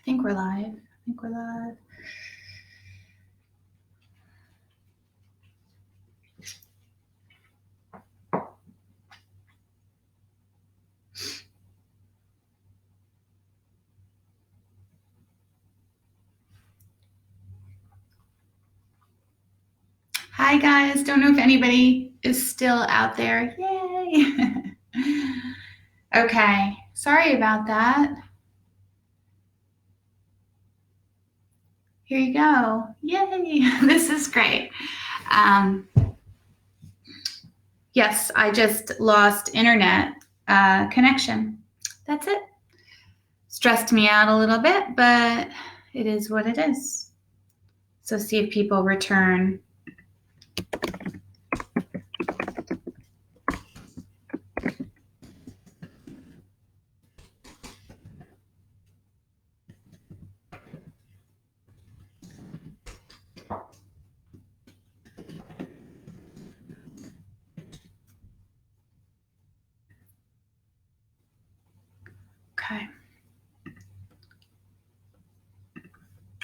I think we're live. Hi guys, don't know if anybody is still out there. Yay! Okay, sorry about that. Here you go. Yay! This is great. Yes, I just lost internet connection. That's it. Stressed me out a little bit, but it is what it is. So see if people return. Okay.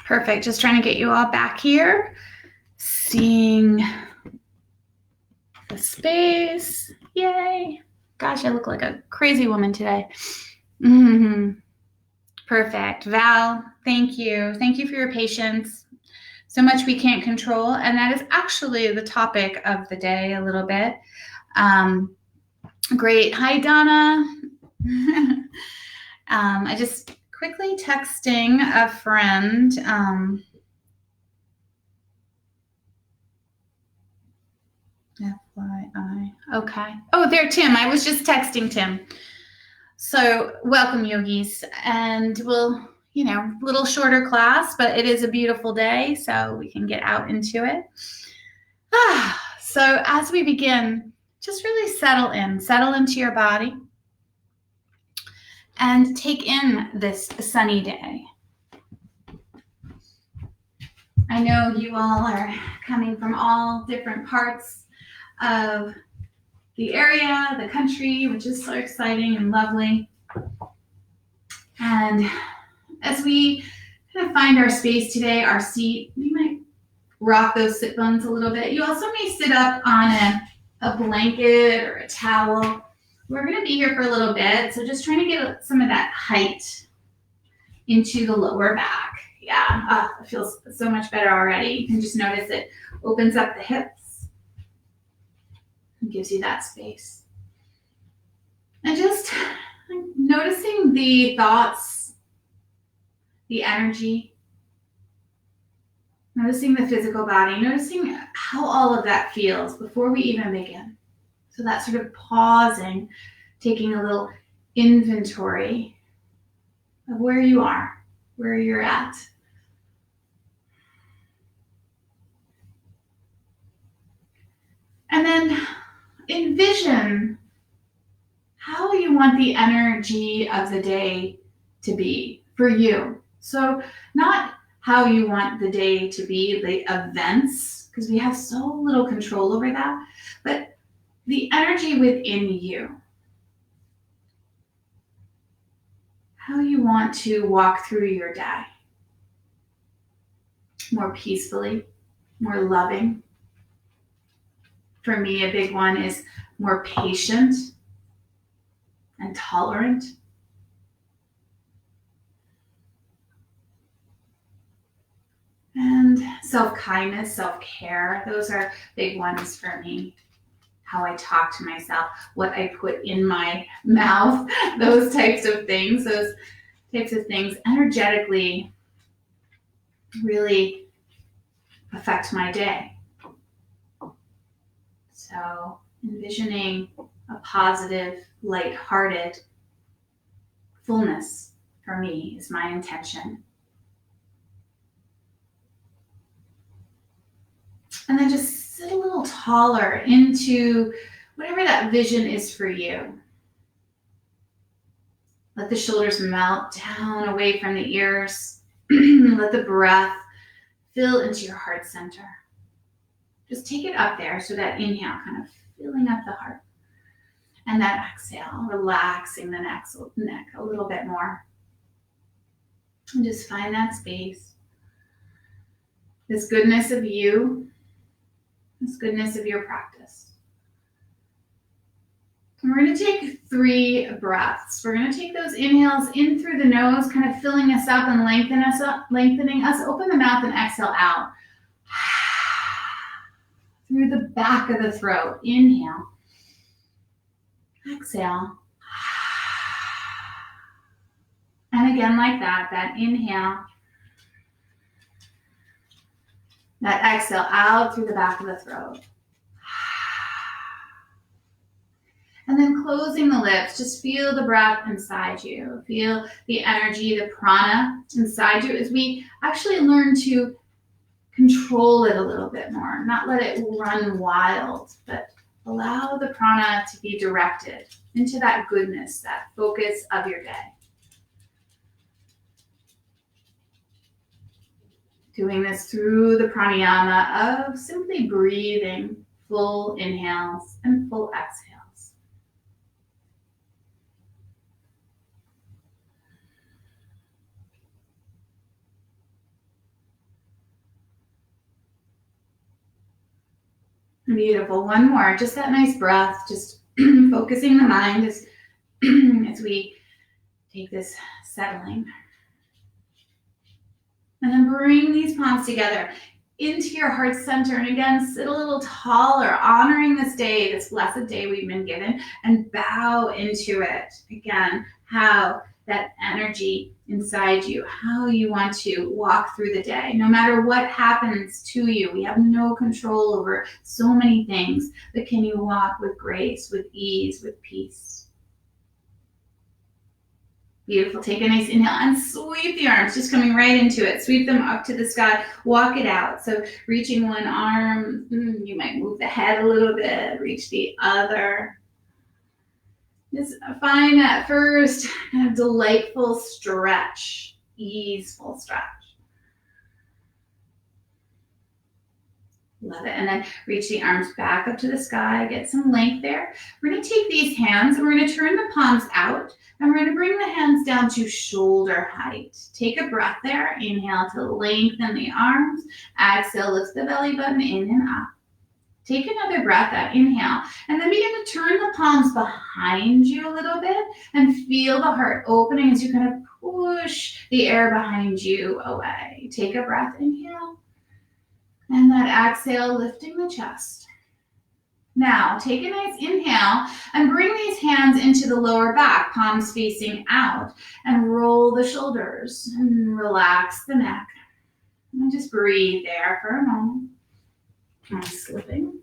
Perfect. Just trying to get you all back here. Seeing the space. Yay. Gosh, I look like a crazy woman today. Perfect. Val, thank you. Thank you for your patience. So much we can't control. And that is actually the topic of the day a little bit. Great. Hi, Donna. I just quickly texting a friend. FYI. Okay. Oh, there, Tim. I was just texting Tim. So welcome, yogis. And we'll, little shorter class, but it is a beautiful day, so we can get out into it. So as we begin, just really settle into your body and take in this sunny day. I know you all are coming from all different parts of the area, the country, which is so exciting and lovely. And as we kind of find our space today, our seat, we might rock those sit bones a little bit. You also may sit up on a blanket or a towel. We're going to be here for a little bit, so just trying to get some of that height into the lower back. Yeah, it feels so much better already. You can just notice it opens up the hips and gives you that space. And just noticing the thoughts, the energy, noticing the physical body, noticing how all of that feels before we even begin. So that sort of pausing, taking a little inventory of where you are, where you're at. And then envision how you want the energy of the day to be for you. So not how you want the day to be, the events, because we have so little control over that, but the energy within you. How you want to walk through your day. More peacefully, more loving. For me, a big one is more patient and tolerant. And self-kindness, self-care, those are big ones for me. How I talk to myself, what I put in my mouth, those types of things energetically really affect my day. So envisioning a positive, lighthearted fullness for me is my intention. And then just sit a little taller into whatever that vision is for you. Let the shoulders melt down away from the ears. Let the breath fill into your heart center. Just take it up there, so that inhale kind of filling up the heart. And that exhale, relaxing the neck a little bit more. And just find that space. This goodness of you, this goodness of your practice. And we're going to take 3 breaths. We're going to take those inhales in through the nose, kind of filling us up and lengthening us. Open the mouth and exhale out. Through the back of the throat. Inhale. Exhale. And again like that inhale. That exhale out through the back of the throat. And then closing the lips, just feel the breath inside you. Feel the energy, the prana inside you as we actually learn to control it a little bit more. Not let it run wild, but allow the prana to be directed into that goodness, that focus of your day. Doing this through the pranayama of simply breathing full inhales and full exhales. Beautiful. One more. Just that nice breath. Just focusing the mind as we take this settling. And then bring these palms together into your heart center. And again, sit a little taller, honoring this day, this blessed day we've been given, and bow into it. Again, how that energy inside you, how you want to walk through the day. No matter what happens to you, we have no control over so many things, but can you walk with grace, with ease, with peace? Beautiful. Take a nice inhale and sweep the arms, just coming right into it. Sweep them up to the sky. Walk it out. So reaching one arm, you might move the head a little bit, reach the other. Just find that first kind of delightful stretch, easeful stretch. Love it. And then reach the arms back up to the sky. Get some length there. We're going to take these hands and we're going to turn the palms out. And we're going to bring the hands down to shoulder height. Take a breath there. Inhale to lengthen the arms. Exhale, lift the belly button in and up. Take another breath out. Inhale. And then begin to turn the palms behind you a little bit and feel the heart opening as you kind of push the air behind you away. Take a breath. Inhale. And that exhale, lifting the chest. Now, take a nice inhale and bring these hands into the lower back, palms facing out, and roll the shoulders and relax the neck. And just breathe there for a moment. I'm slipping.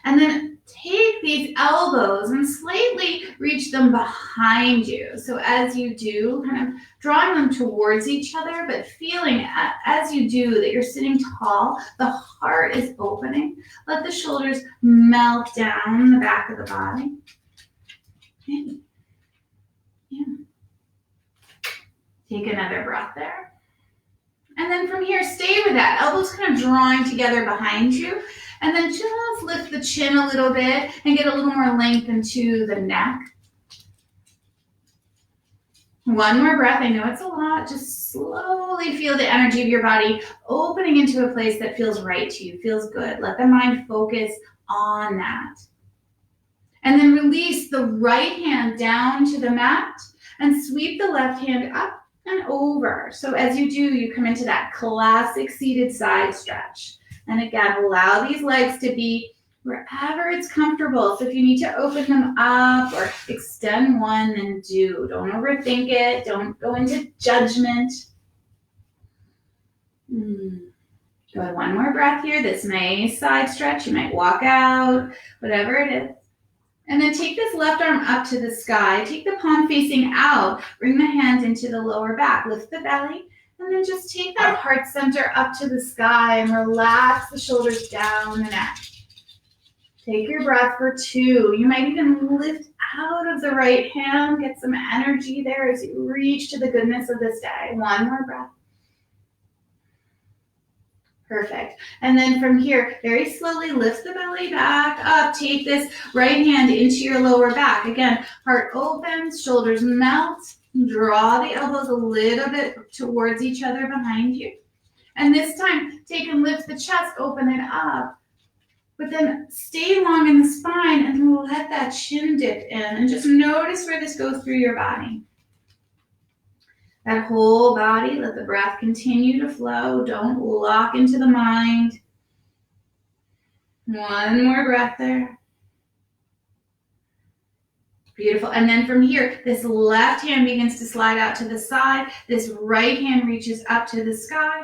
And then take these elbows and slightly reach them behind you. So as you do, kind of drawing them towards each other, but feeling as you do that you're sitting tall, the heart is opening. Let the shoulders melt down the back of the body. Okay. Yeah. Take another breath there. And then from here, stay with that. Elbows kind of drawing together behind you. And then just lift the chin a little bit and get a little more length into the neck. One more breath. I know it's a lot. Just slowly feel the energy of your body opening into a place that feels right to you, feels good. Let the mind focus on that. And then release the right hand down to the mat and sweep the left hand up and over. So as you do, you come into that classic seated side stretch. And again, allow these legs to be wherever it's comfortable. So if you need to open them up or extend one, then do. Don't overthink it. Don't go into judgment. Good. One more breath here. This nice side stretch. You might walk out, whatever it is. And then take this left arm up to the sky. Take the palm facing out. Bring the hands into the lower back. Lift the belly. And then just take that heart center up to the sky and relax the shoulders down the neck. Take your breath for 2. You might even lift out of the right hand. Get some energy there as you reach to the goodness of this day. One more breath. Perfect. And then from here, very slowly lift the belly back up. Take this right hand into your lower back. Again, heart opens, shoulders melt. Draw the elbows a little bit towards each other behind you. And this time, take and lift the chest, open it up. But then stay long in the spine and let that chin dip in. And just notice where this goes through your body. That whole body, let the breath continue to flow. Don't lock into the mind. One more breath there. Beautiful. And then from here, this left hand begins to slide out to the side. This right hand reaches up to the sky.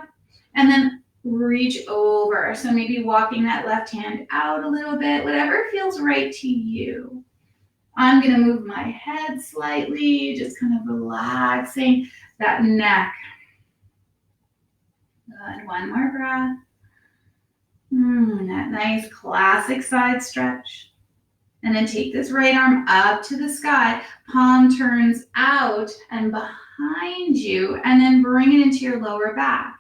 And then reach over. So maybe walking that left hand out a little bit, whatever feels right to you. I'm going to move my head slightly, just kind of relaxing that neck. Good. One more breath. That nice classic side stretch. And then take this right arm up to the sky. Palm turns out and behind you, and then bring it into your lower back.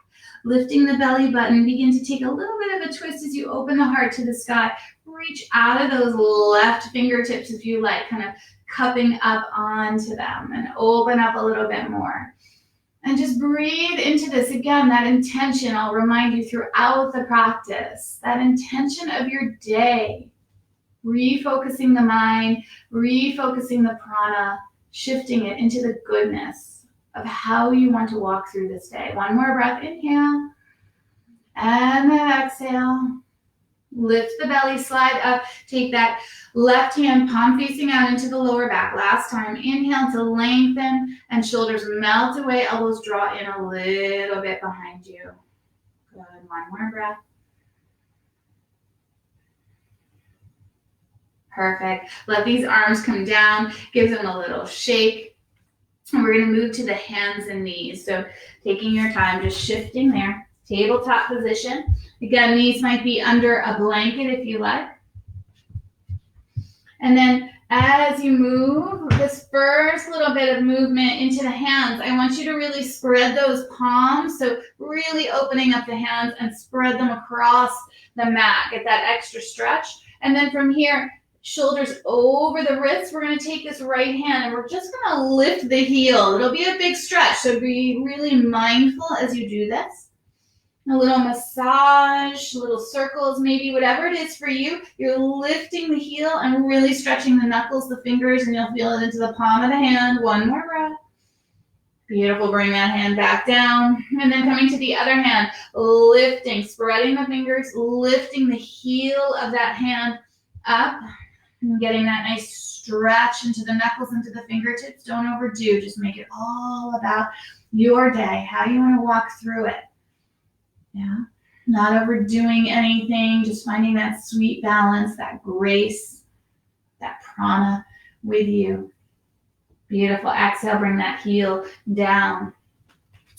Lifting the belly button, begin to take a little bit of a twist as you open the heart to the sky. Reach out of those left fingertips if you like, kind of cupping up onto them, and open up a little bit more. And just breathe into this. Again, that intention, I'll remind you throughout the practice, that intention of your day, refocusing the mind, refocusing the prana, shifting it into the goodness of how you want to walk through this day. One more breath, inhale, and then exhale. Lift the belly, slide up, take that left hand, palm facing out into the lower back. Last time, inhale to lengthen and shoulders melt away, elbows draw in a little bit behind you. Good, one more breath. Perfect. Let these arms come down, give them a little shake. And we're going to move to the hands and knees. So taking your time, just shifting there. Tabletop position. Again, these might be under a blanket if you like. And then as you move, this first little bit of movement into the hands, I want you to really spread those palms. So really opening up the hands and spread them across the mat. Get that extra stretch. And then from here, shoulders over the wrists. We're going to take this right hand and we're just going to lift the heel. It'll be a big stretch, so be really mindful as you do this. A little massage, little circles, maybe whatever it is for you. You're lifting the heel and really stretching the knuckles, the fingers, and you'll feel it into the palm of the hand. One more breath. Beautiful. Bring that hand back down. And then coming to the other hand, lifting, spreading the fingers, lifting the heel of that hand up, and getting that nice stretch into the knuckles, into the fingertips. Don't overdo. Just make it all about your day, how you want to walk through it. Yeah, not overdoing anything, just finding that sweet balance, that grace, that prana with you. Beautiful. Exhale, bring that heel down.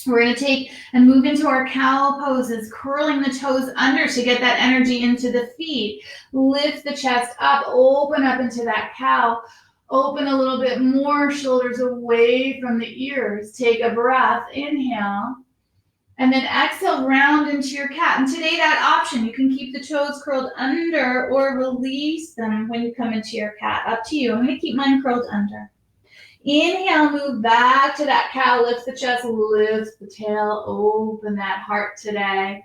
We're going to take and move into our cow poses, curling the toes under to get that energy into the feet. Lift the chest up, open up into that cow. Open a little bit more, shoulders away from the ears. Take a breath, inhale. And then exhale, round into your cat. And today that option, you can keep the toes curled under or release them when you come into your cat. Up to you. I'm going to keep mine curled under. Inhale, move back to that cow. Lift the chest, lift the tail, open that heart today.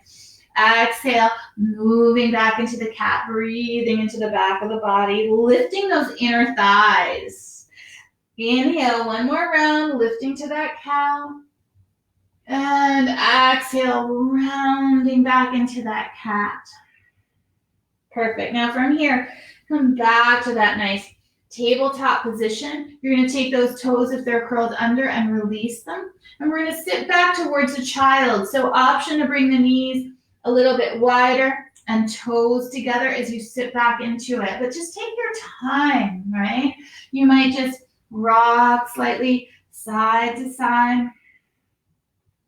Exhale, moving back into the cat, breathing into the back of the body, lifting those inner thighs. Inhale, one more round, lifting to that cow. And exhale, rounding back into that cat. Perfect. Now from here, come back to that nice tabletop position. You're going to take those toes if they're curled under and release them. And we're going to sit back towards a child. So option to bring the knees a little bit wider and toes together as you sit back into it. But just take your time, right? You might just rock slightly side to side.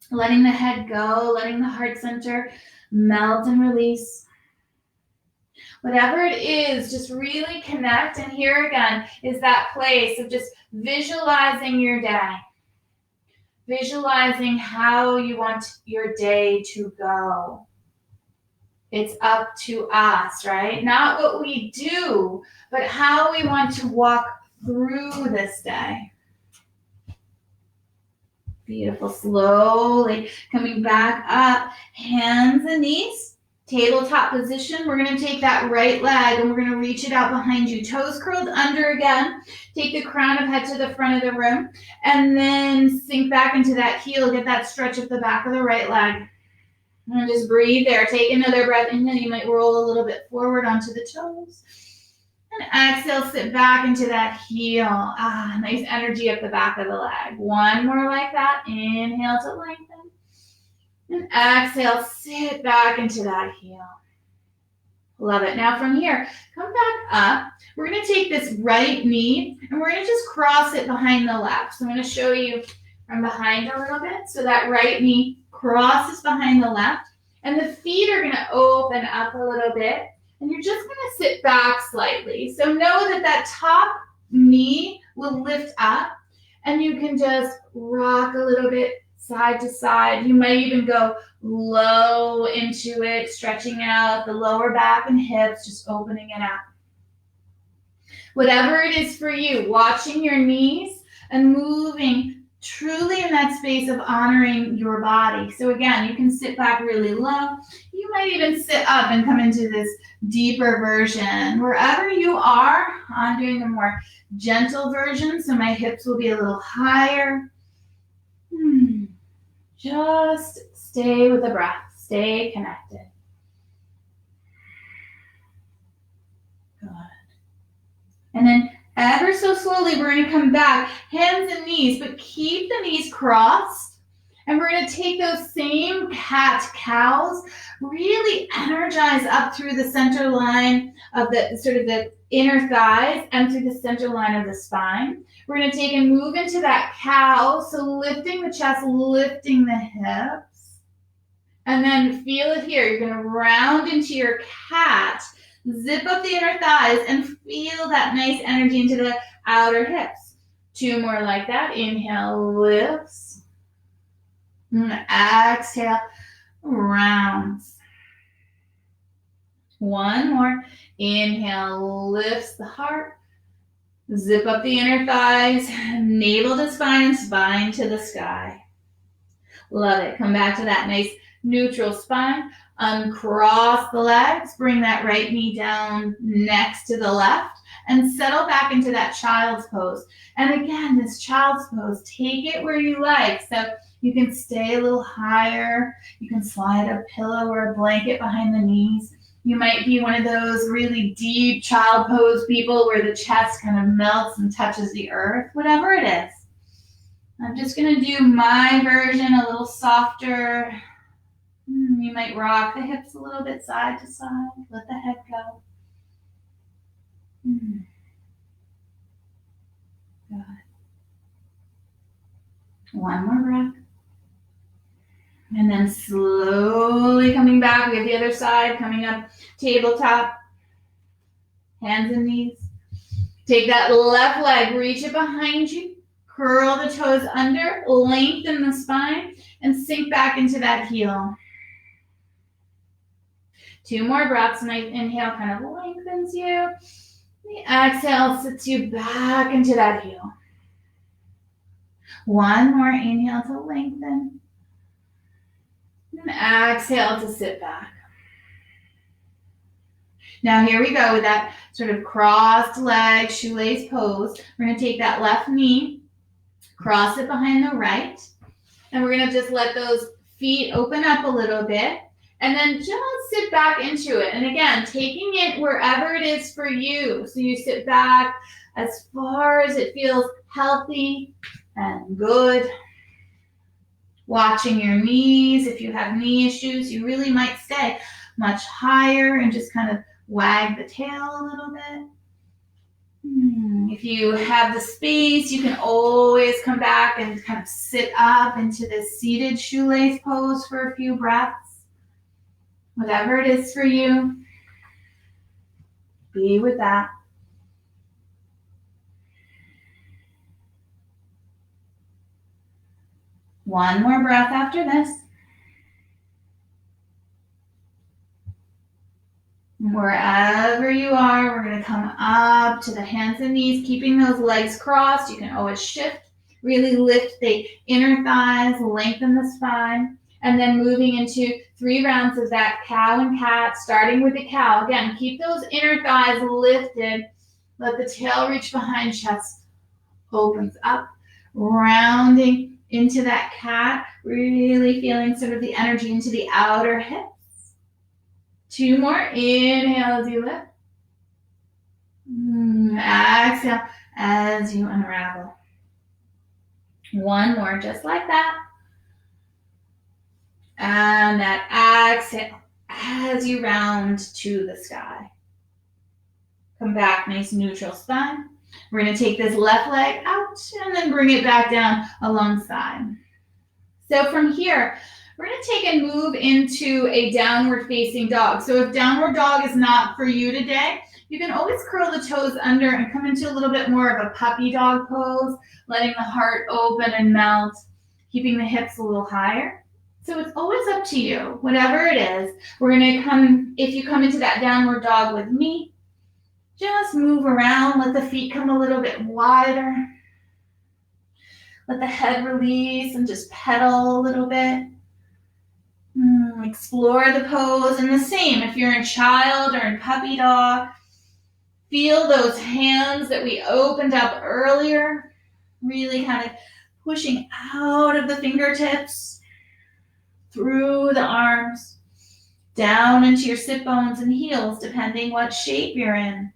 Letting the head go, letting the heart center melt and release. Whatever it is, just really connect. And here again is that place of just visualizing your day. Visualizing how you want your day to go. It's up to us, right? Not what we do, but how we want to walk through this day. Beautiful. Slowly coming back up, hands and knees, tabletop position. We're going to take that right leg and we're going to reach it out behind you. Toes curled under again. Take the crown of head to the front of the room and then sink back into that heel. Get that stretch of the back of the right leg. And just breathe there. Take another breath. Inhale, you might roll a little bit forward onto the toes. And exhale, sit back into that heel. Nice energy up the back of the leg. One more like that. Inhale to lengthen. And exhale, sit back into that heel. Love it. Now from here, come back up. We're going to take this right knee and we're going to just cross it behind the left. So I'm going to show you from behind a little bit. So that right knee crosses behind the left and the feet are going to open up a little bit and you're just going to sit back slightly. So know that that top knee will lift up and you can just rock a little bit side to side. You might even go low into it, stretching out the lower back and hips, just opening it out. Whatever it is for you, watching your knees and moving truly in that space of honoring your body. So again, you can sit back really low. You might even sit up and come into this deeper version. Wherever you are, I'm doing a more gentle version, so my hips will be a little higher. Just stay with the breath. Stay connected. Good. And then ever so slowly, we're going to come back, hands and knees, but keep the knees crossed. And we're going to take those same cat-cows, really energize up through the center line of the sort of the inner thighs and through the center line of the spine. We're going to take and move into that cow, so lifting the chest, lifting the hips. And then feel it here. You're going to round into your cat, zip up the inner thighs, and feel that nice energy into the outer hips. Two more like that. Inhale, lifts. And exhale, rounds. One more. Inhale, lifts the heart. Zip up the inner thighs, navel to spine, spine to the sky. Love it. Come back to that nice neutral spine. Uncross the legs. Bring that right knee down next to the left and settle back into that child's pose. And again, this child's pose, take it where you like. So you can stay a little higher. You can slide a pillow or a blanket behind the knees. You might be one of those really deep child pose people where the chest kind of melts and touches the earth, whatever it is. I'm just going to do my version a little softer. You might rock the hips a little bit side to side. Let the head go. Good. One more breath. And then slowly coming back. We have the other side coming up, tabletop, hands and knees. Take that left leg, reach it behind you, curl the toes under, lengthen the spine, and sink back into that heel. Two more breaths. Nice inhale kind of lengthens you. The exhale sits you back into that heel. One more inhale to lengthen. And exhale to sit back. Now here we go with that sort of crossed leg, shoelace pose. We're going to take that left knee, cross it behind the right, and we're going to just let those feet open up a little bit, and then just sit back into it. And again, taking it wherever it is for you. So you sit back as far as it feels healthy and good. Watching your knees. If you have knee issues, you really might stay much higher and just kind of wag the tail a little bit. If you have the space, you can always come back and kind of sit up into this seated shoelace pose for a few breaths. Whatever it is for you, be with that. One more breath after this. Wherever you are, we're going to come up to the hands and knees, keeping those legs crossed. You can always shift Really lift the inner thighs, lengthen the spine, and then moving into 3 rounds of that cow and cat, starting with the cow. Again, keep those inner thighs lifted. Let the tail reach behind, chest opens up, rounding into that cat, really feeling sort of the energy into the outer hips. 2 more. Inhale as you lift. Exhale as you unravel. 1 more, just like that. And that exhale as you round to the sky. Come back, nice neutral spine. We're going to take this left leg out and then bring it back down alongside. So from here, we're going to take and move into a downward facing dog. So if downward dog is not for you today, you can always curl the toes under and come into a little bit more of a puppy dog pose, letting the heart open and melt, keeping the hips a little higher. So it's always up to you, whatever it is. We're going to come, if you come into that downward dog with me, just move around, let the feet come a little bit wider. Let the head release and just pedal a little bit. Explore the pose, and the same if you're in child or in puppy dog. Feel those hands that we opened up earlier, really kind of pushing out of the fingertips, through the arms, down into your sit bones and heels, depending what shape you're in.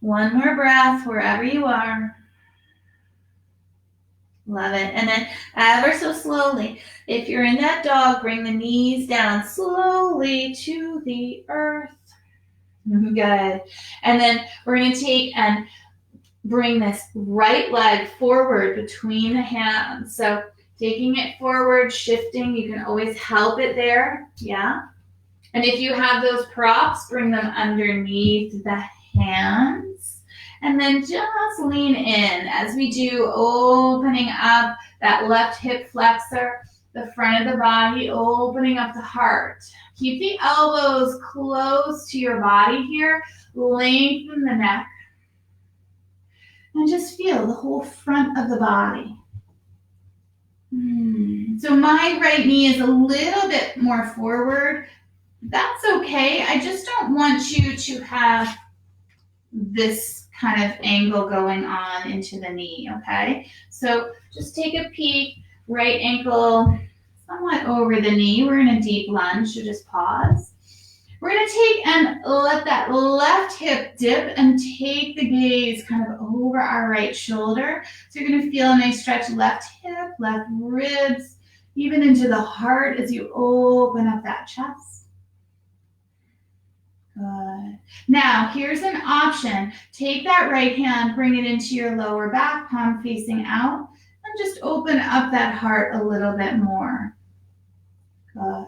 1 more breath wherever you are. Love it. And then ever so slowly, if you're in that dog, bring the knees down slowly to the earth. Good. And then we're going to take and bring this right leg forward between the hands. So taking it forward, shifting, you can always help it there. Yeah. And if you have those props, bring them underneath the hands. And then just lean in as we do, opening up that left hip flexor, the front of the body, opening up the heart. Keep the elbows close to your body here. Lengthen the neck. And just feel the whole front of the body. So my right knee is a little bit more forward. That's okay. I just don't want you to have this kind of angle going on into the knee, okay? So just take a peek, right ankle somewhat over the knee. We're in a deep lunge, so just pause. We're going to take and let that left hip dip and take the gaze kind of over our right shoulder. So you're going to feel a nice stretch, left hip, left ribs, even into the heart as you open up that chest. Good. Now, here's an option. Take that right hand, bring it into your lower back, palm facing out, and just open up that heart a little bit more. Good.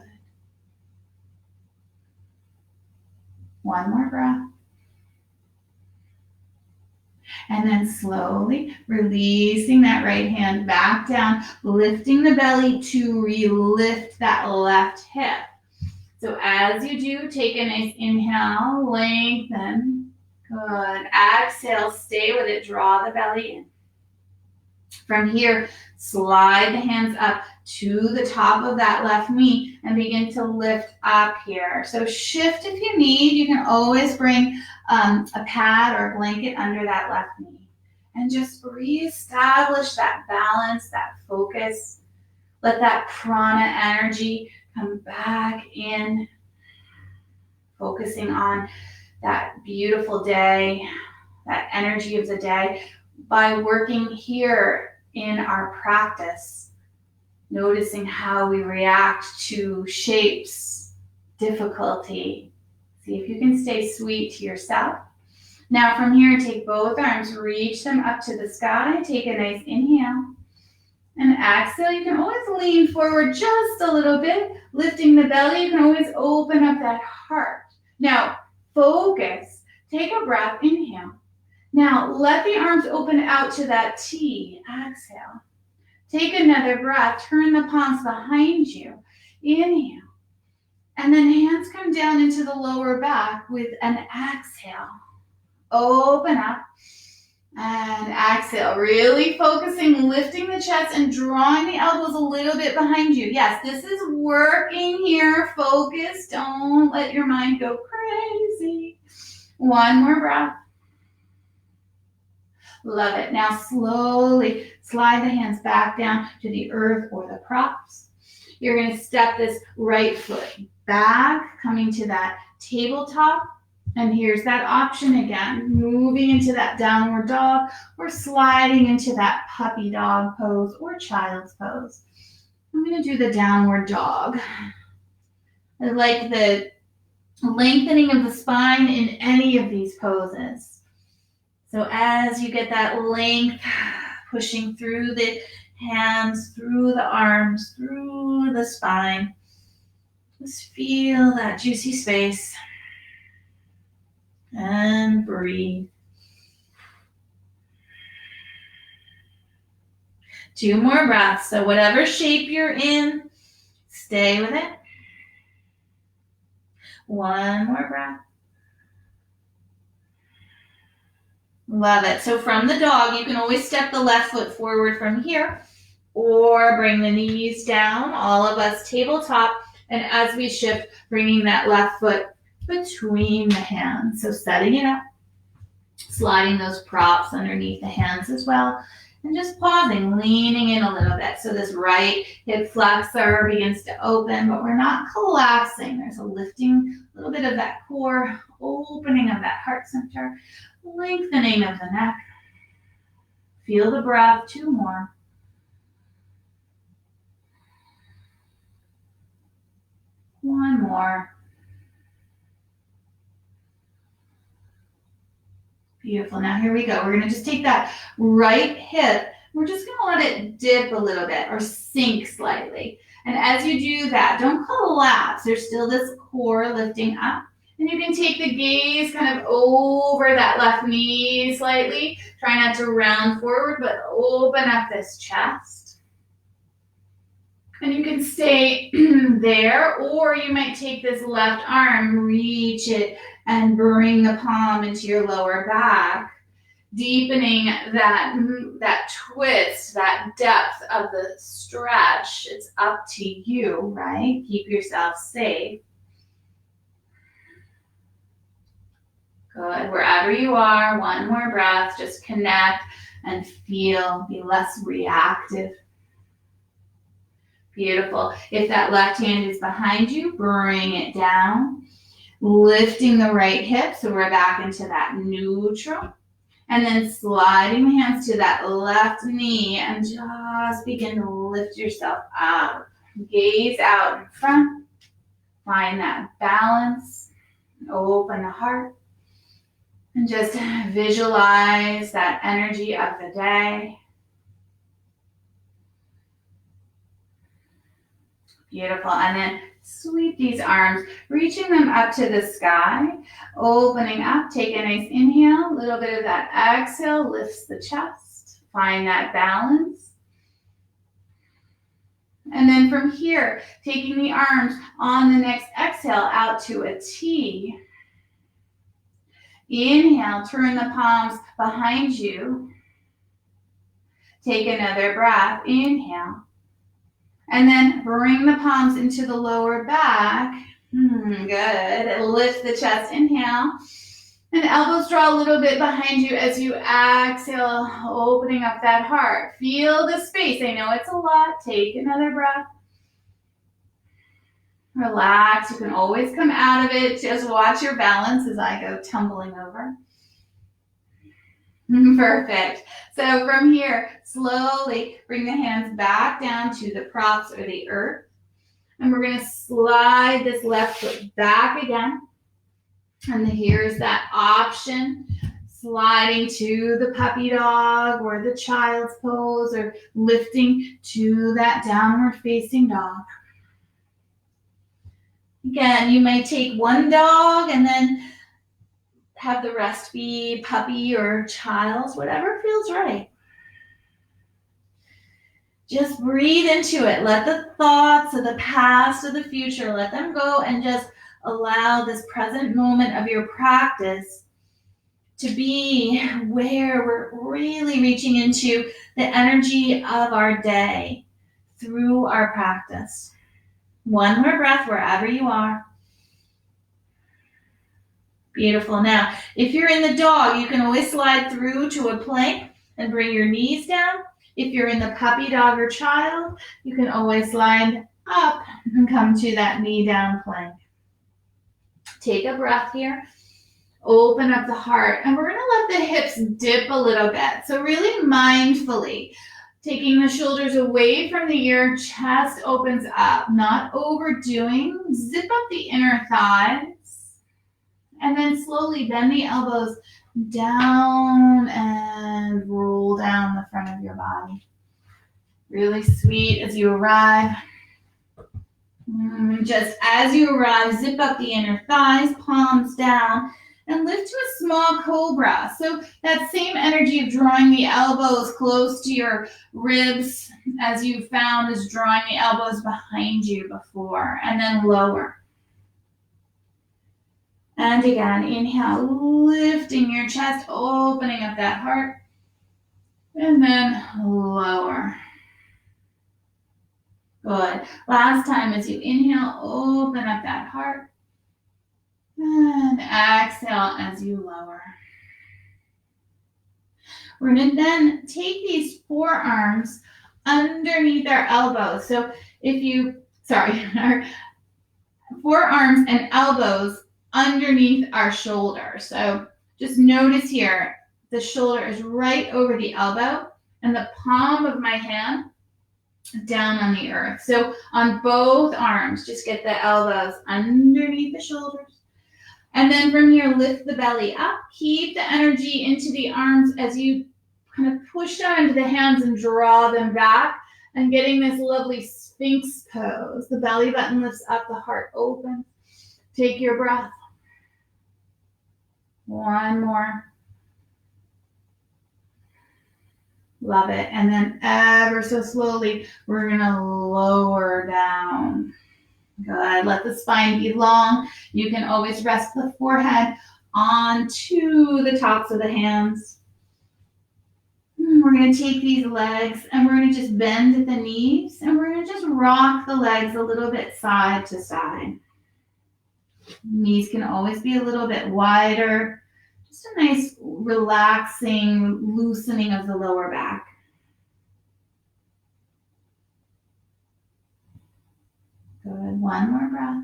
1 more breath. And then slowly releasing that right hand back down, lifting the belly to re-lift that left hip. So as you do, take a nice inhale, lengthen. Good. Exhale, stay with it, draw the belly in. From here, slide the hands up to the top of that left knee and begin to lift up here. So shift if you need. You can always bring a pad or a blanket under that left knee. And just reestablish that balance, that focus. Let that prana energy come back in, focusing on that beautiful day, that energy of the day. By working here in our practice, noticing how we react to shapes, difficulty. See if you can stay sweet to yourself. Now from here, take both arms, reach them up to the sky. Take a nice inhale. And exhale, you can always lean forward just a little bit, lifting the belly. You can always open up that heart. Now, focus. Take a breath, inhale. Now, let the arms open out to that T. Exhale. Take another breath. Turn the palms behind you. Inhale. And then hands come down into the lower back with an exhale. Open up. And exhale, really focusing, lifting the chest and drawing the elbows a little bit behind you. Yes, this is working here. Focus. Don't let your mind go crazy. One more breath. Love it. Now slowly slide the hands back down to the earth or the props. You're going to step this right foot back, coming to that tabletop. And here's that option again, moving into that downward dog or sliding into that puppy dog pose or child's pose. I'm going to do the downward dog. I like the lengthening of the spine in any of these poses. So as you get that length, pushing through the hands, through the arms, through the spine, just feel that juicy space. And breathe. 2 more breaths. So whatever shape you're in, stay with it. 1 more breath. Love it. So from the dog, you can always step the left foot forward from here or bring the knees down, all of us tabletop. And as we shift, bringing that left foot between the hands. So setting it up, sliding those props underneath the hands as well, and just pausing, leaning in a little bit. So this right hip flexor begins to open, but we're not collapsing. There's a lifting, a little bit of that core, opening of that heart center, lengthening of the neck. Feel the breath. 2 more. One more. Beautiful. Now here we go. We're going to just take that right hip. We're just going to let it dip a little bit or sink slightly. And as you do that, don't collapse. There's still this core lifting up. And you can take the gaze kind of over that left knee slightly. Try not to round forward, but open up this chest. And you can stay there, or you might take this left arm, reach it, and bring the palm into your lower back, deepening that twist, that depth of the stretch. It's up to you, right? Keep yourself safe. Good. Wherever you are, 1 more breath. Just connect and feel. Be less reactive. Beautiful. If that left hand is behind you, bring it down. Lifting the right hip, so we're back into that neutral. And then sliding the hands to that left knee and just begin to lift yourself up. Gaze out in front. Find that balance. Open the heart. And just visualize that energy of the day. Beautiful. And then sweep these arms, reaching them up to the sky, opening up. Take a nice inhale, a little bit of that exhale, lifts the chest. Find that balance. And then from here, taking the arms on the next exhale out to a T. Inhale, turn the palms behind you. Take another breath. Inhale. And then bring the palms into the lower back. Good. Lift the chest. Inhale. And elbows draw a little bit behind you as you exhale, opening up that heart. Feel the space. I know it's a lot. Take another breath. Relax. You can always come out of it. Just watch your balance as I go tumbling over. Perfect. So from here, slowly bring the hands back down to the props or the earth. And we're going to slide this left foot back again. And here's that option. Sliding to the puppy dog or the child's pose or lifting to that downward facing dog. Again, you might take one dog and then have the rest be puppy or child's, whatever feels right. Just breathe into it. Let the thoughts of the past or the future, let them go and just allow this present moment of your practice to be where we're really reaching into the energy of our day through our practice. One more breath wherever you are. Beautiful. Now, if you're in the dog, you can always slide through to a plank and bring your knees down. If you're in the puppy dog or child, you can always slide up and come to that knee down plank. Take a breath here. Open up the heart, and we're going to let the hips dip a little bit. So really mindfully, taking the shoulders away from the ear, chest opens up, not overdoing. Zip up the inner thighs, and then slowly bend the elbows down and roll down the front of your body. Really sweet as you arrive. Just as you arrive, zip up the inner thighs, palms down, and lift to a small cobra. So that same energy of drawing the elbows close to your ribs as you found is drawing the elbows behind you before, and then lower. And again, inhale, lifting your chest, opening up that heart, and then lower. Good. Last time as you inhale, open up that heart. And exhale as you lower. We're going to then take these forearms underneath our elbows. So our forearms and elbows underneath our shoulder. So just notice here, the shoulder is right over the elbow and the palm of my hand down on the earth. So on both arms, just get the elbows underneath the shoulders. And then from here, lift the belly up. Keep the energy into the arms as you kind of push down into the hands and draw them back. And getting this lovely Sphinx pose. The belly button lifts up, the heart opens. Take your breath. One more. Love it. And then ever so slowly, we're going to lower down. Good. Let the spine be long. You can always rest the forehead onto the tops of the hands. We're going to take these legs and we're going to just bend at the knees and we're going to just rock the legs a little bit side to side. Knees can always be a little bit wider. Just a nice relaxing loosening of the lower back. Good. One more breath.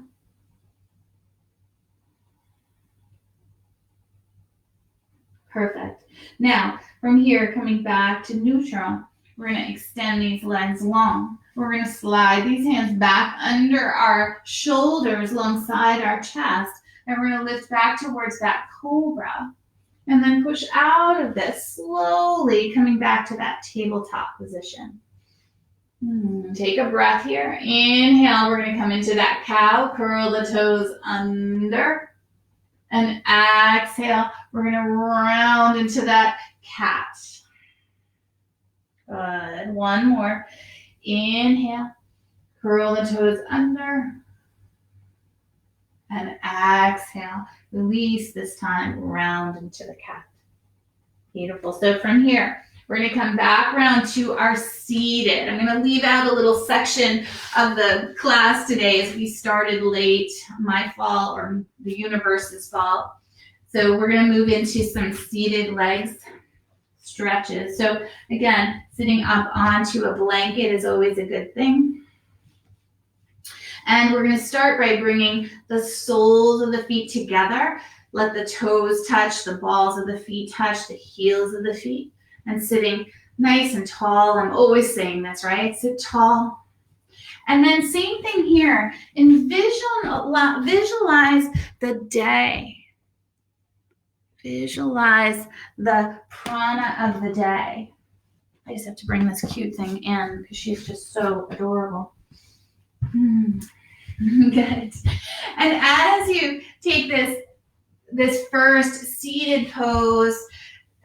Perfect. Now, from here, coming back to neutral, we're going to extend these legs long. We're going to slide these hands back under our shoulders alongside our chest, and we're going to lift back towards that cobra, and then push out of this, slowly coming back to that tabletop position. Take a breath here. Inhale, we're going to come into that cow, curl the toes under. And exhale, we're going to round into that cat. Good. One more. Inhale, curl the toes under. And exhale, release this time, round into the cat. Beautiful. So from here, we're going to come back around to our seated. I'm going to leave out a little section of the class today as we started late, my fault or the universe's fault. So we're going to move into some seated legs stretches. So again, sitting up onto a blanket is always a good thing. And we're going to start by bringing the soles of the feet together. Let the toes touch, the balls of the feet touch, the heels of the feet. And sitting nice and tall. I'm always saying this, right? Sit tall. And then same thing here. Visualize the day. Visualize the prana of the day. I just have to bring this cute thing in because she's just so adorable. Good. And as you take this first seated pose,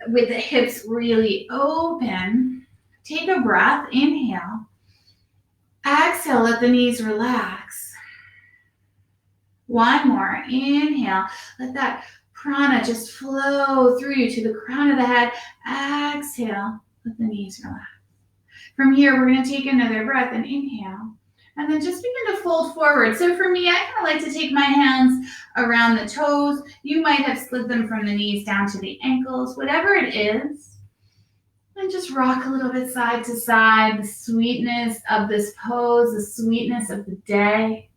with the hips really open, take a breath, inhale. Exhale, let the knees relax. One more, inhale. Let that prana just flow through you to the crown of the head. Exhale, let the knees relax. From here, we're going to take another breath and inhale. And then just begin to fold forward. So for me, I kind of like to take my hands around the toes. You might have slid them from the knees down to the ankles, whatever it is. And just rock a little bit side to side. The sweetness of this pose, the sweetness of the day.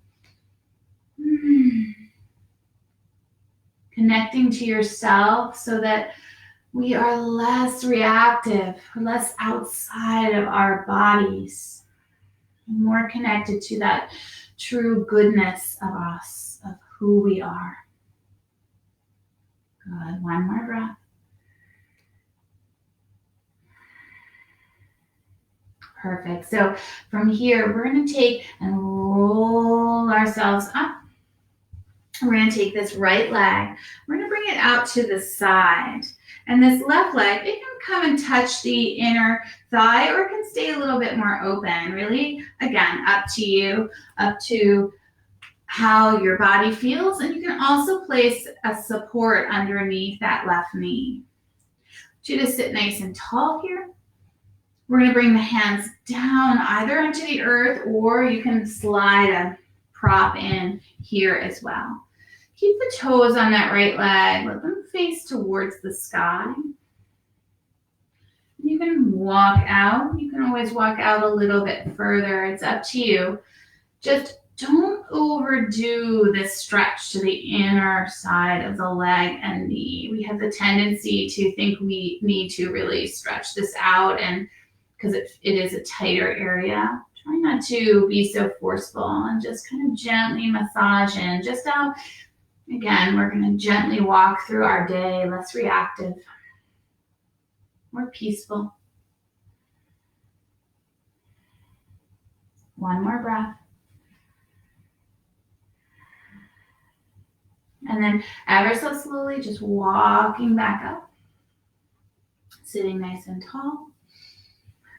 Connecting to yourself so that we are less reactive, less outside of our bodies. More connected to that true goodness of us, of who we are. Good. One more breath. Perfect. So from here, we're going to take and roll ourselves up. We're going to take this right leg. We're going to bring it out to the side. And this left leg, it can come and touch the inner thigh, or it can stay a little bit more open. Really, again, up to you, up to how your body feels. And you can also place a support underneath that left knee. You just sit nice and tall here. We're going to bring the hands down either onto the earth, or you can slide a prop in here as well. Keep the toes on that right leg. Let them face towards the sky. You can walk out. You can always walk out a little bit further. It's up to you. Just don't overdo this stretch to the inner side of the leg and knee. We have the tendency to think we need to really stretch this out, and because it is a tighter area. Try not to be so forceful and just kind of gently massage in. Just out. Again, we're going to gently walk through our day, less reactive, more peaceful. One more breath. And then ever so slowly, just walking back up, sitting nice and tall.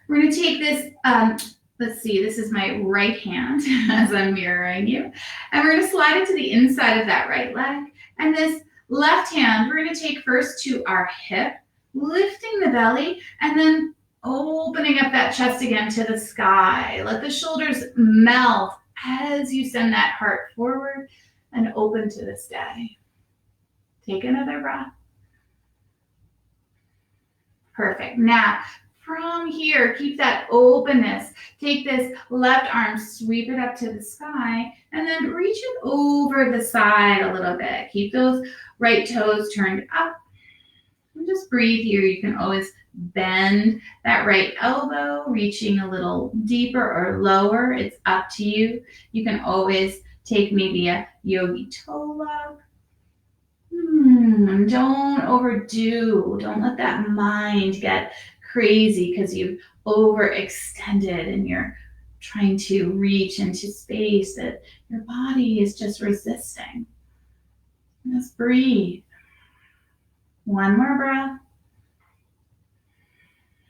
We're going to take this, let's see, this is my right hand as I'm mirroring you. And we're going to slide it to the inside of that right leg. And this left hand, we're going to take first to our hip, lifting the belly, and then opening up that chest again to the sky. Let the shoulders melt as you send that heart forward and open to the sky. Take another breath. Perfect. Now, from here, keep that openness. Take this left arm, sweep it up to the sky, and then reach it over the side a little bit. Keep those right toes turned up. And just breathe here. You can always bend that right elbow, reaching a little deeper or lower. It's up to you. You can always take maybe a yogi toe lock. Don't overdo. Don't let that mind get crazy because you've overextended and you're trying to reach into space that your body is just resisting. Just breathe. One more breath.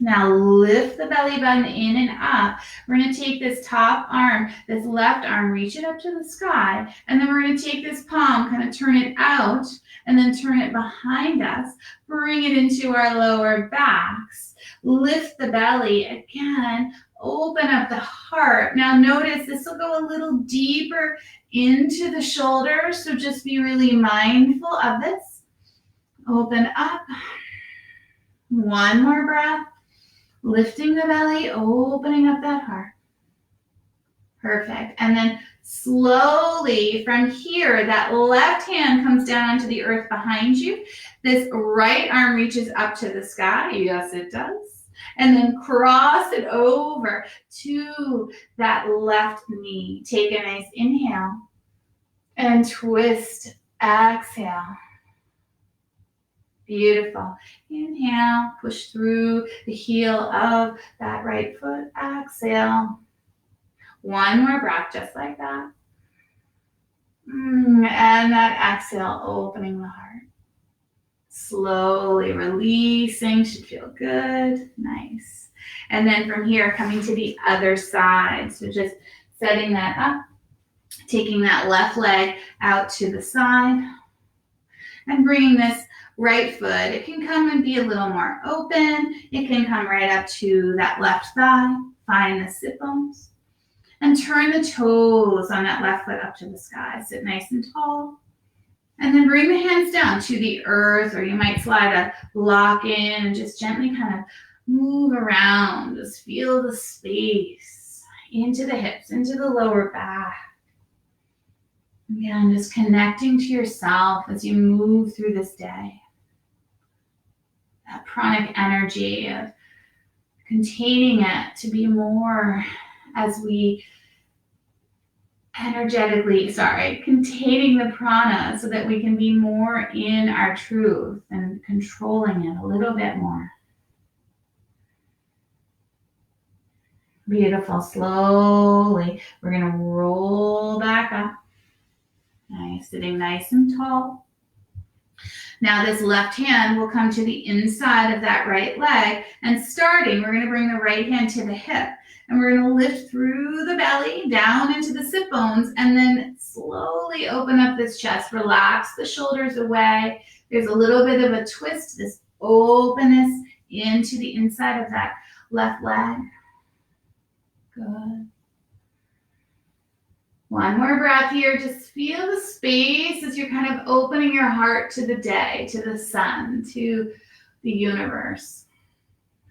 Now lift the belly button in and up. We're going to take this top arm, this left arm, reach it up to the sky, and then we're going to take this palm, kind of turn it out, and then turn it behind us. Bring it into our lower backs. Lift the belly again. Open up the heart. Now notice this will go a little deeper into the shoulders, so just be really mindful of this. Open up. One more breath. Lifting the belly, opening up that heart. Perfect. And then slowly from here, that left hand comes down onto the earth behind you. This right arm reaches up to the sky. Yes, it does. And then cross it over to that left knee. Take a nice inhale and twist. Exhale. Beautiful. Inhale, push through the heel of that right foot. Exhale. One more breath, just like that. And that exhale, opening the heart. Slowly releasing, should feel good. Nice. And then from here, coming to the other side. So just setting that up, taking that left leg out to the side. And bringing this right foot, it can come and be a little more open. It can come right up to that left thigh. Find the sit bones. And turn the toes on that left foot up to the sky. Sit nice and tall. And then bring the hands down to the earth, or you might slide a block in and just gently kind of move around. Just feel the space into the hips, into the lower back. Again, just connecting to yourself as you move through this day. That pranic energy of containing it to be more as we containing the prana so that we can be more in our truth and controlling it a little bit more. Beautiful. Slowly, we're going to roll back up. Nice, sitting nice and tall. Now this left hand will come to the inside of that right leg, and starting, we're going to bring the right hand to the hip. And we're going to lift through the belly, down into the sit bones, and then slowly open up this chest. Relax the shoulders away. There's a little bit of a twist, this openness into the inside of that left leg. Good. One more breath here. Just feel the space as you're kind of opening your heart to the day, to the sun, to the universe.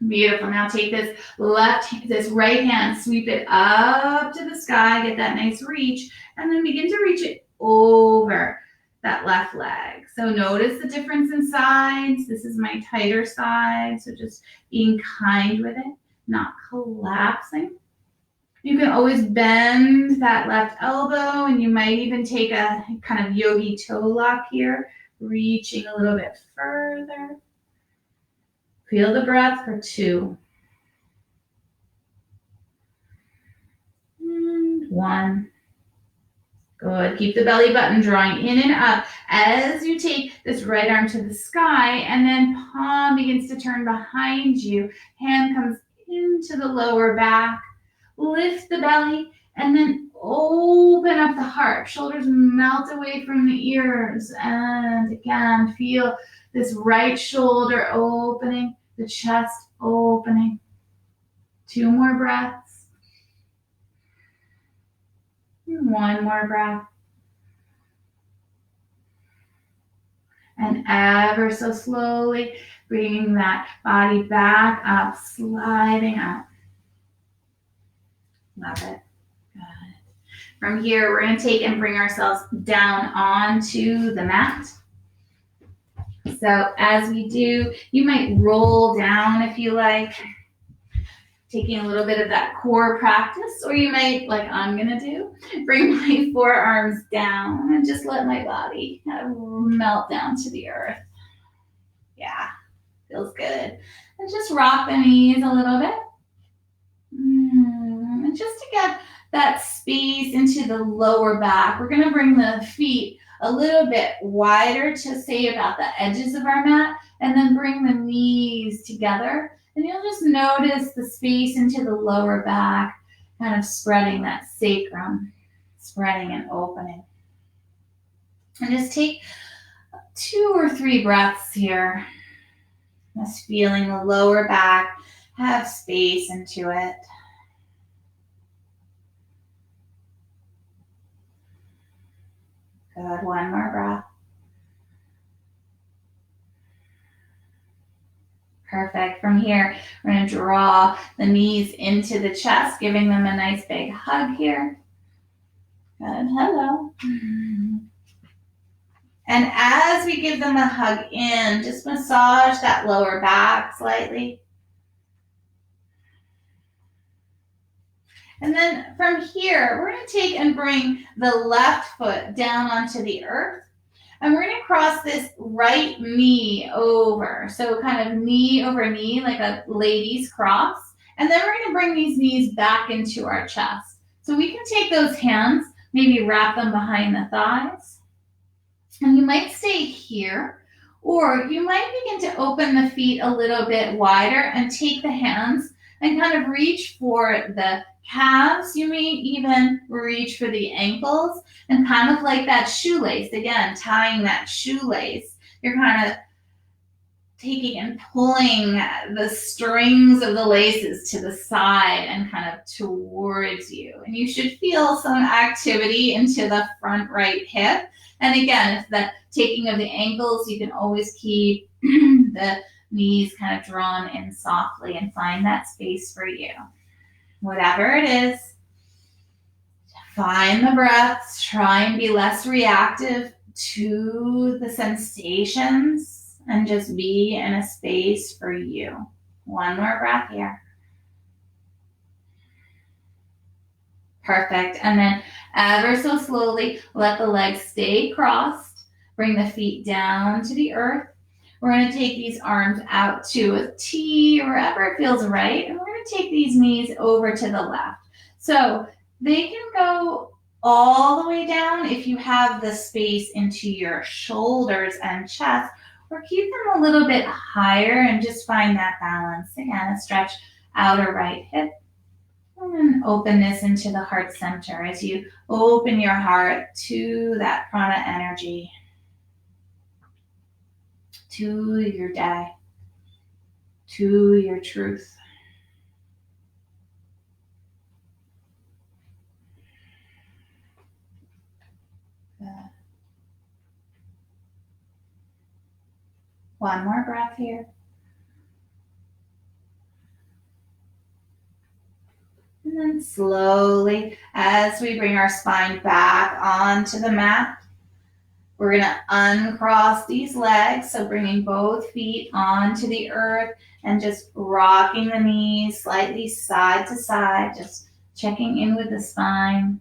Beautiful. Now take this right hand, sweep it up to the sky, get that nice reach, and then begin to reach it over that left leg. So notice the difference in sides. This is my tighter side, so just being kind with it, not collapsing. You can always bend that left elbow, and you might even take a kind of yogi toe lock here, reaching a little bit further. Feel the breath for 2. And 1. Good. Keep the belly button drawing in and up as you take this right arm to the sky, and then palm begins to turn behind you. Hand comes into the lower back. Lift the belly, and then open up the heart. Shoulders melt away from the ears. And again, feel this right shoulder opening, the chest opening. 2 more breaths. 1 more breath. And ever so slowly, bringing that body back up, sliding up. Love it. Good. From here, we're going to take and bring ourselves down onto the mat. So as we do, you might roll down if you like, taking a little bit of that core practice, or you might, like I'm going to do, bring my forearms down and just let my body kind of melt down to the earth. Yeah, feels good. And just rock the knees a little bit. And just to get that space into the lower back, we're going to bring the feet a little bit wider to say about the edges of our mat, and then bring the knees together. And you'll just notice the space into the lower back, kind of spreading that sacrum, spreading and opening. And just take 2 or 3 breaths here. Just feeling the lower back have space into it. Good. 1 more breath. Perfect. From here, we're going to draw the knees into the chest, giving them a nice big hug here. Good. Hello. And as we give them a hug in, just massage that lower back slightly. And then from here, we're going to take and bring the left foot down onto the earth. And we're going to cross this right knee over. So kind of knee over knee, like a lady's cross. And then we're going to bring these knees back into our chest. So we can take those hands, maybe wrap them behind the thighs. And you might stay here, or you might begin to open the feet a little bit wider and take the hands and kind of reach for the calves. You may even reach for the ankles, and kind of like that shoelace, again, tying that shoelace you're kind of taking and pulling the strings of the laces to the side and kind of towards you. And you should feel some activity into the front right hip. And again, if the taking of the ankles, you can always keep the knees kind of drawn in softly and find that space for you. Whatever it is, find the breaths, try and be less reactive to the sensations and just be in a space for you. One more breath here. Perfect. And then ever so slowly, let the legs stay crossed. Bring the feet down to the earth. We're going to take these arms out to a T, wherever it feels right. And we're going to take these knees over to the left. So they can go all the way down if you have the space into your shoulders and chest, or keep them a little bit higher and just find that balance. Again, a stretch outer right hip. And then openness into the heart center as you open your heart to that prana energy, to your day, to your truth. Good. One more breath here. And then slowly, as we bring our spine back onto the mat, we're going to uncross these legs. So bringing both feet onto the earth and just rocking the knees slightly side to side, just checking in with the spine.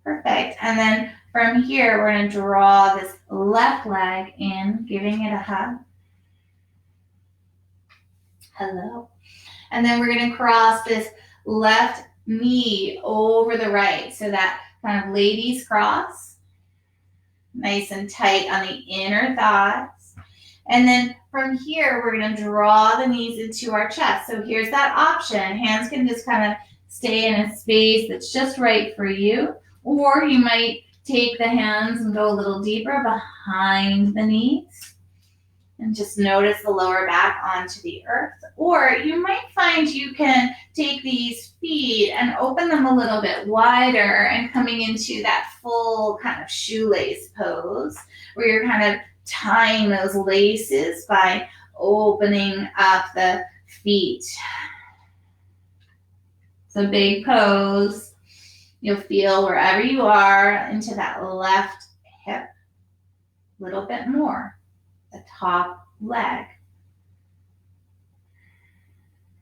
Perfect. And then from here, we're going to draw this left leg in, giving it a hug. Hello. And then we're going to cross this left knee over the right. So that kind of ladies cross. Nice and tight on the inner thighs. And then from here, we're going to draw the knees into our chest. So here's that option. Hands can just kind of stay in a space that's just right for you. Or you might take the hands and go a little deeper behind the knees. And just notice the lower back onto the earth. Or you might find you can take these feet and open them a little bit wider and coming into that full kind of shoelace pose where you're kind of tying those laces by opening up the feet. It's a big pose. You'll feel wherever you are into that left hip a little bit more. The top leg.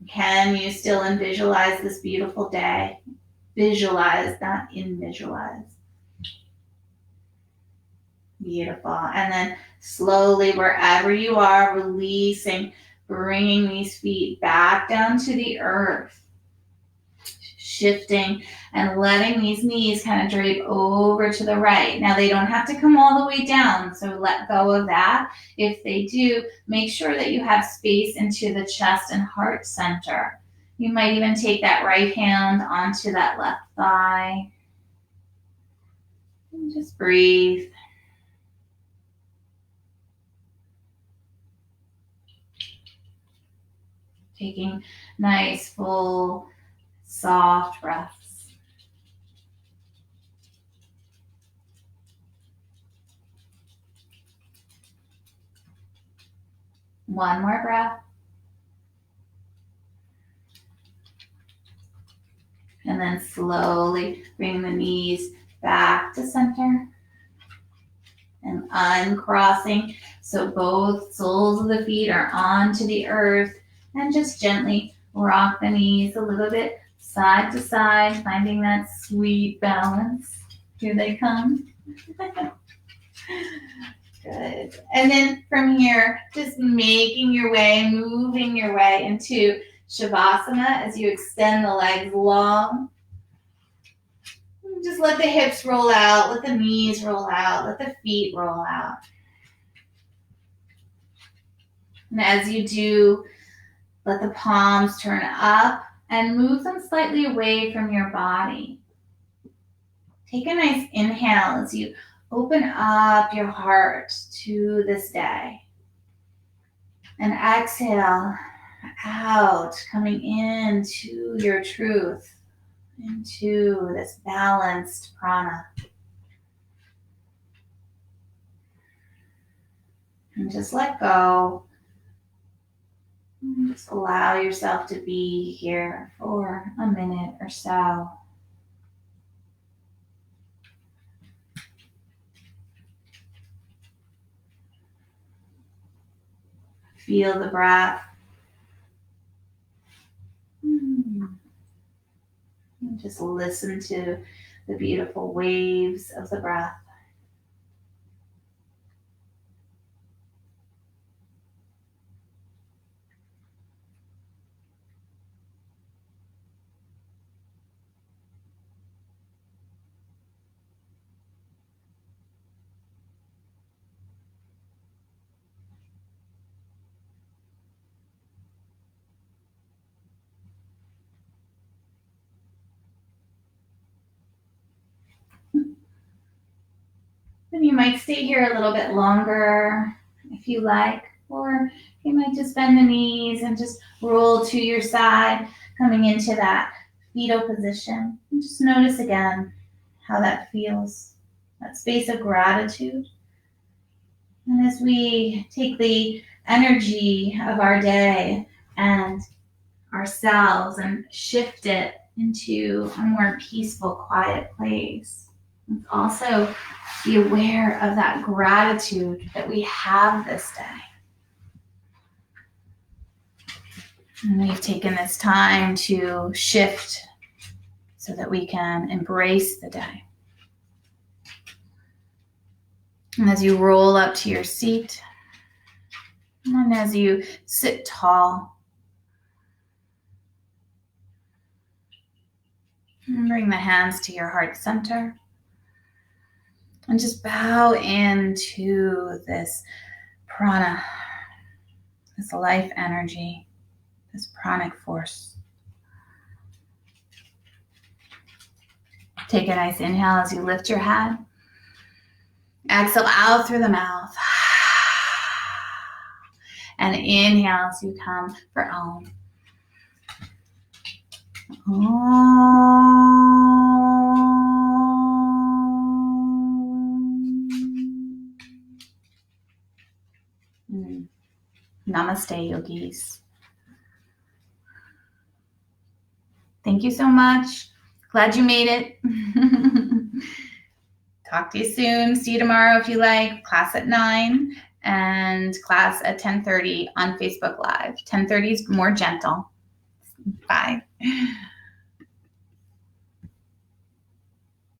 Can you still visualize this beautiful day? Visualize, not invisualize. Beautiful. And then slowly, wherever you are, releasing, bringing these feet back down to the earth. Shifting and letting these knees kind of drape over to the right. Now they don't have to come all the way down, so let go of that. If they do, make sure that you have space into the chest and heart center. You might even take that right hand onto that left thigh. And just breathe. Taking nice, full, soft breaths. One more breath. And then slowly bring the knees back to center. And uncrossing so both soles of the feet are onto the earth. And just gently rock the knees a little bit side to side, finding that sweet balance. Here they come. Good. And then from here, just making your way, moving your way into Shavasana as you extend the legs long. Just let the hips roll out, let the knees roll out, let the feet roll out. And as you do, let the palms turn up and move them slightly away from your body. Take a nice inhale as you Open up your heart to this day. And exhale out, coming into your truth, into this balanced prana. And just let go. And just allow yourself to be here for a minute or so. Feel the breath. And just listen to the beautiful waves of the breath. Then you might stay here a little bit longer if you like, or you might just bend the knees and just roll to your side, coming into that fetal position. And just notice again how that feels, that space of gratitude. And as we take the energy of our day and ourselves and shift it into a more peaceful, quiet place, let's also be aware of that gratitude that we have this day. And we've taken this time to shift so that we can embrace the day. And as you roll up to your seat, and as you sit tall, and bring the hands to your heart center. And just bow into this prana, this life energy, this pranic force. Take a nice inhale as you lift your head. Exhale out through the mouth. And inhale as you come for Om. Namaste, yogis. Thank you so much. Glad you made it. Talk to you soon. See you tomorrow if you like. Class at 9 and class at 10:30 on Facebook Live. 10:30 is more gentle. Bye.